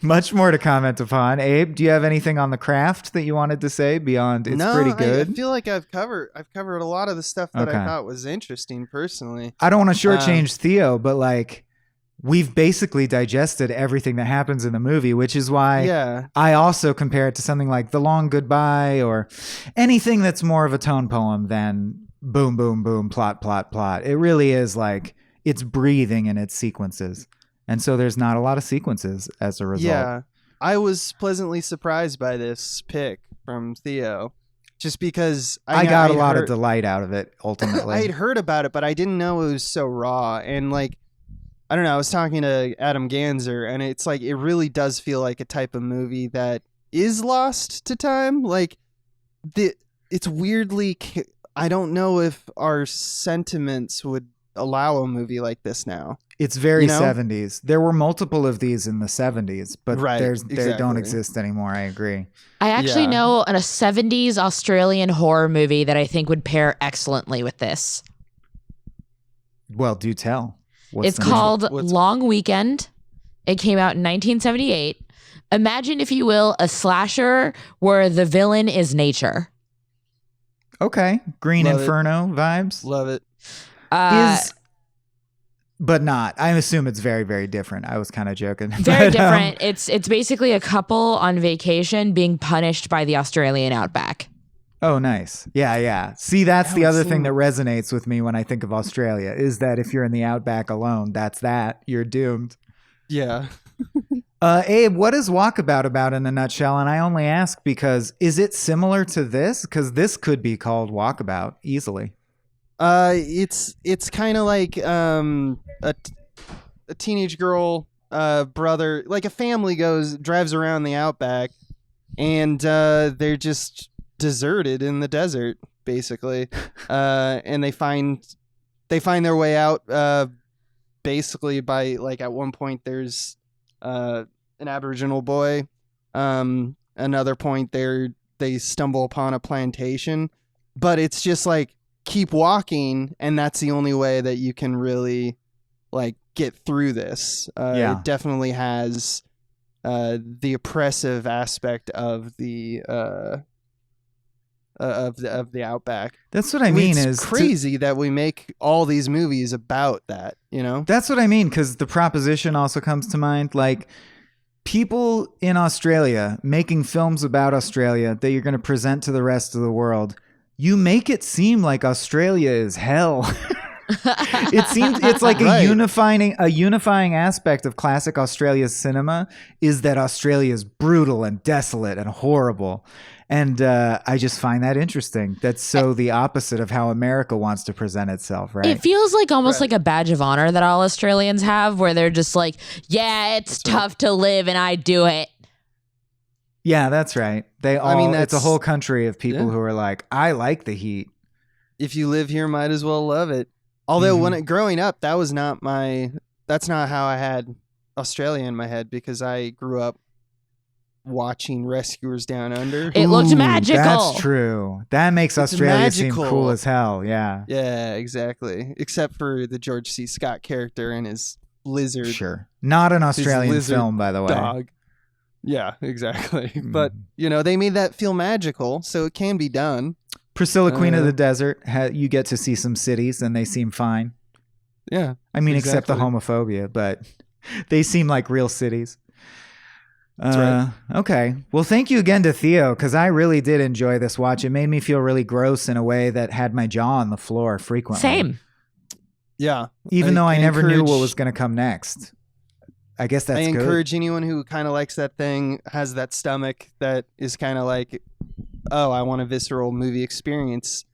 much more to comment upon. Abe, do you have anything on the craft that you wanted to say beyond it's pretty good? I feel like I've covered a lot of the stuff that I thought was interesting personally. I don't want to shortchange Theo, but we've basically digested everything that happens in the movie, which is why I also compare it to something like The Long Goodbye or anything that's more of a tone poem than boom, boom, boom, plot, plot, plot. It really is it's breathing in its sequences. And so there's not a lot of sequences as a result. Yeah, I was pleasantly surprised by this pick from Theo. Just because I got a lot of delight out of it, ultimately. I had heard about it, but I didn't know it was so raw. And I don't know, I was talking to Adam Ganzer, and it's it really does feel like a type of movie that is lost to time. it's weirdly, I don't know if our sentiments would allow a movie like this now. It's very 70s. There were multiple of these in the 70s, but they don't exist anymore. I agree. I actually know a 70s Australian horror movie that I think would pair excellently with this. Well, do tell. It's called Long Weekend. It came out in 1978. Imagine, if you will, a slasher where the villain is nature. Okay. Green Inferno vibes. Love it. But not. I assume it's very, very different. I was kind of joking. Very different. It's basically a couple on vacation being punished by the Australian outback. Oh, nice. Yeah. See, that's the other thing that resonates with me when I think of Australia, is that if you're in the outback alone, you're doomed. Yeah. Abe, what is Walkabout about in a nutshell? And I only ask because, is it similar to this? Because this could be called Walkabout easily. It's kind of like a teenage girl brother, like a family drives around the outback, and they're just deserted in the desert, basically, and they find their way out basically by, like, at one point there's an Aboriginal boy, another point they stumble upon a plantation, but it's just like, keep walking, and that's the only way that you can really, like, get through this. It definitely has the oppressive aspect of the outback. That's what I mean. It's crazy that we make all these movies about that, you know? That's what I mean, because the proposition also comes to mind. Like, people in Australia making films about Australia that you're going to present to the rest of the world, you make it seem like Australia is hell. It's like a unifying aspect of classic Australia cinema is that Australia is brutal and desolate and horrible. And I just find that interesting. That's so the opposite of how America wants to present itself, right? It feels like almost like a badge of honor that all Australians have, where they're just like, yeah, it's tough to live and I do it. Yeah, that's right. It's a whole country of people who are like, I like the heat. If you live here, might as well love it. Although growing up, that's not how I had Australia in my head, because I grew up watching Rescuers Down Under. It looked magical. That's true. That makes Australia seem cool as hell. Yeah. Yeah, exactly. Except for the George C. Scott character and his lizard. Sure. Not an Australian film, by the way. Dog. Yeah, exactly. But, they made that feel magical, so it can be done. Priscilla, Queen of the Desert, you get to see some cities and they seem fine. Yeah. I mean, except the homophobia, but they seem like real cities. That's right. Okay. Well, thank you again to Theo, because I really did enjoy this watch. It made me feel really gross in a way that had my jaw on the floor frequently. Same. Yeah. Even though I never knew what was going to come next. I guess that's good. I encourage anyone who kind of likes that thing, has that stomach that is kind of like, oh, I want a visceral movie experience.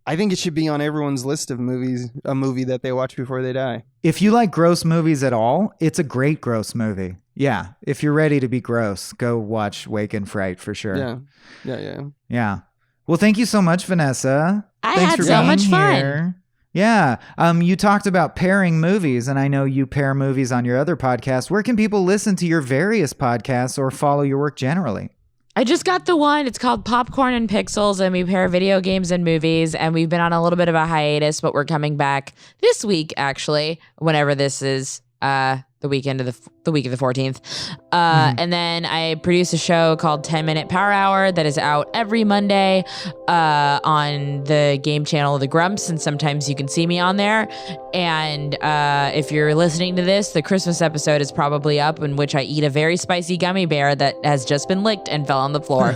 I think it should be on everyone's list of movies, a movie that they watch before they die. If you like gross movies at all, it's a great gross movie. Yeah. If you're ready to be gross, go watch Wake In Fright for sure. Yeah. Well, thank you so much, Vanessa. Thanks for so much fun. Yeah. You talked about pairing movies, and I know you pair movies on your other podcast. Where can people listen to your various podcasts or follow your work generally? I just got the one. It's called Popcorn and Pixels, and we pair video games and movies, and we've been on a little bit of a hiatus, but we're coming back this week, actually, whenever this is the week of the 14th. And then I produce a show called 10-Minute Power Hour that is out every Monday on the game channel The Grumps, and sometimes you can see me on there. And if you're listening to this, the Christmas episode is probably up, in which I eat a very spicy gummy bear that has just been licked and fell on the floor.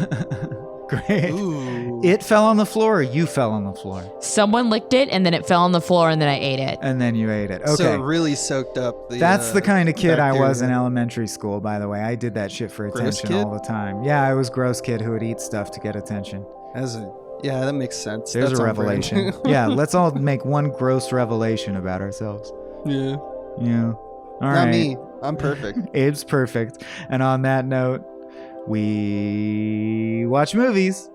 Great. Ooh. It fell on the floor, or you fell on the floor? Someone licked it, and then it fell on the floor, and then I ate it. And then you ate it. Okay. So it really soaked up the That's the kind of kid I was in elementary school, by the way. I did that shit for attention all the time. Yeah, I was a gross kid who would eat stuff to get attention. Yeah, that makes sense. There's a revelation. Yeah, let's all make one gross revelation about ourselves. Yeah. All right. Not me. I'm perfect. Abe's perfect. And on that note, we watch movies.